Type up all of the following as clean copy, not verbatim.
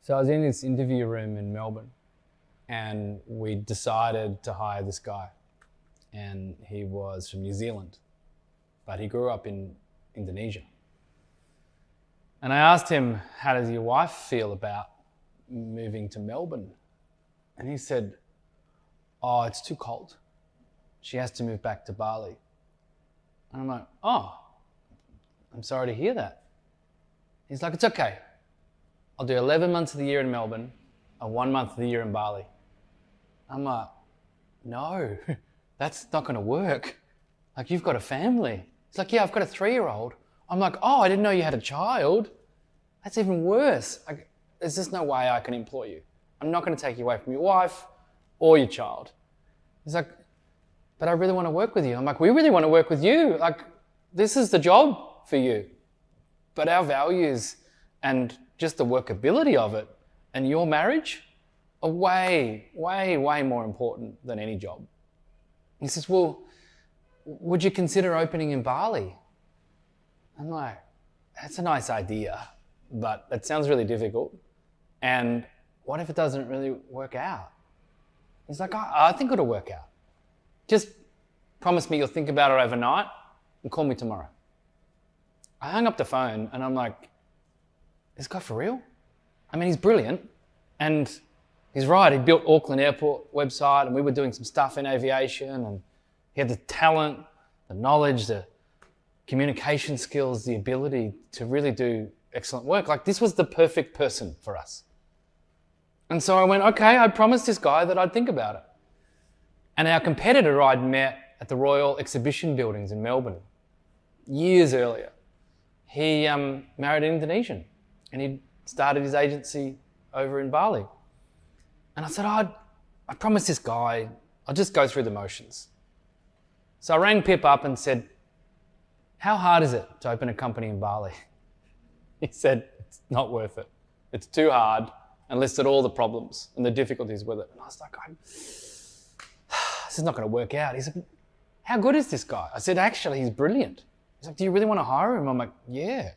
So I was in this interview room in Melbourne and we decided to hire this guy. And he was from New Zealand, but he grew up in Indonesia. And I asked him, how does your wife feel about moving to Melbourne? And he said, oh, it's too cold. She has to move back to Bali. And I'm like, oh, I'm sorry to hear that. He's like, it's okay. I'll do 11 months of the year in Melbourne and 1 month of the year in Bali. I'm like, no, that's not going to work. Like, you've got a family. He's like, yeah, I've got a 3-year-old. I'm like, oh, I didn't know you had a child. That's even worse. There's just no way I can employ you. I'm not going to take you away from your wife or your child. He's like, but I really want to work with you. I'm like, we really want to work with you. Like, this is the job for you. But our values and just the workability of it and your marriage are way, way, way more important than any job. He says, well, would you consider opening in Bali? I'm like, that's a nice idea, but it sounds really difficult. And what if it doesn't really work out? He's like, I think it'll work out. Just promise me you'll think about it overnight and call me tomorrow. I hung up the phone and I'm like, this guy for real? I mean, he's brilliant. And he's right, he built Auckland Airport website and we were doing some stuff in aviation and he had the talent, the knowledge, the communication skills, the ability to really do excellent work. Like, this was the perfect person for us. And so I went, okay, I promised this guy that I'd think about it. And our competitor I'd met at the Royal Exhibition Buildings in Melbourne years earlier. He married an Indonesian and he'd started his agency over in Bali. And I said, I promised this guy, I'll just go through the motions. So I rang Pip up and said, how hard is it to open a company in Bali? He said, it's not worth it. It's too hard, and listed all the problems and the difficulties with it. And I was like, this is not going to work out. He said, how good is this guy? I said, actually, he's brilliant. He's like, do you really want to hire him? I'm like, yeah. He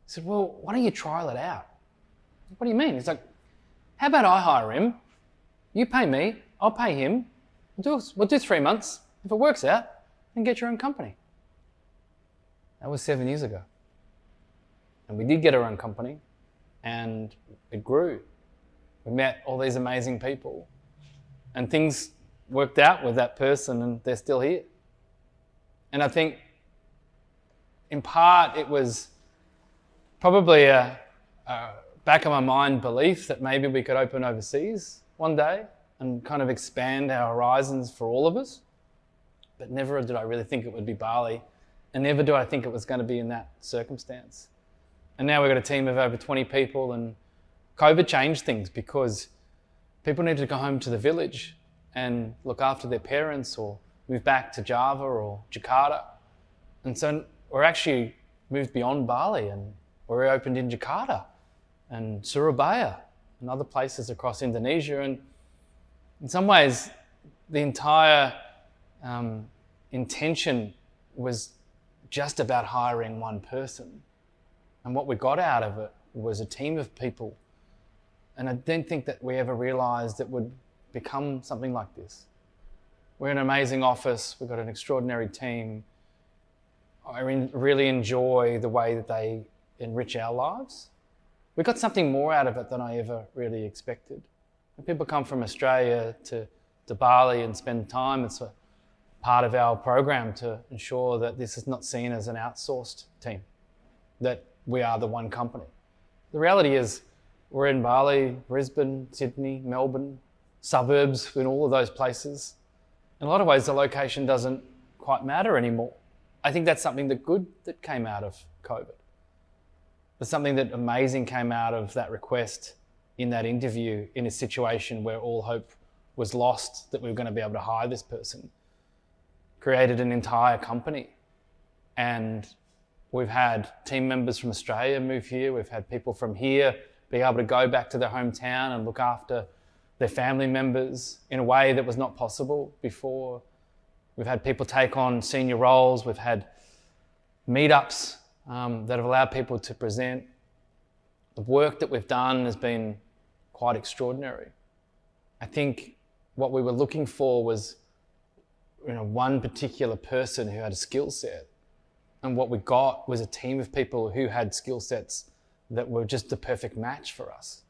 said, well, why don't you trial it out? What do you mean? He's like, how about I hire him? You pay me, I'll pay him. We'll do 3 months. If it works out, then get your own company. That was 7 years ago. And we did get our own company and it grew. We met all these amazing people and things worked out with that person and they're still here. And I think in part it was probably a back of my mind belief that maybe we could open overseas one day and kind of expand our horizons for all of us. But never did I really think it would be Bali, and never do I think it was going to be in that circumstance. And now we've got a team of over 20 people, and COVID changed things because people needed to go home to the village and look after their parents or move back to Java or Jakarta. And so we're actually moved beyond Bali and we're opened in Jakarta and Surabaya and other places across Indonesia. And in some ways, the entire intention was just about hiring one person. And what we got out of it was a team of people. And I don't think that we ever realized it would become something like this. We're in an amazing office. We've got an extraordinary team. I really enjoy the way that they enrich our lives. We got something more out of it than I ever really expected. When people come from Australia to Bali and spend time, it's a part of our program to ensure that this is not seen as an outsourced team, that we are the one company. The reality is we're in Bali, Brisbane, Sydney, Melbourne, suburbs, in all of those places. In a lot of ways, the location doesn't quite matter anymore. I think that's something that came out of COVID. There's something that amazing came out of that request in that interview in a situation where all hope was lost that we were going to be able to hire this person. Created an entire company. And we've had team members from Australia move here. We've had people from here be able to go back to their hometown and look after their family members in a way that was not possible before. We've had people take on senior roles. We've had meetups that have allowed people to present. The work that we've done has been quite extraordinary. I think what we were looking for was, one particular person who had a skill set. And what we got was a team of people who had skill sets that were just the perfect match for us.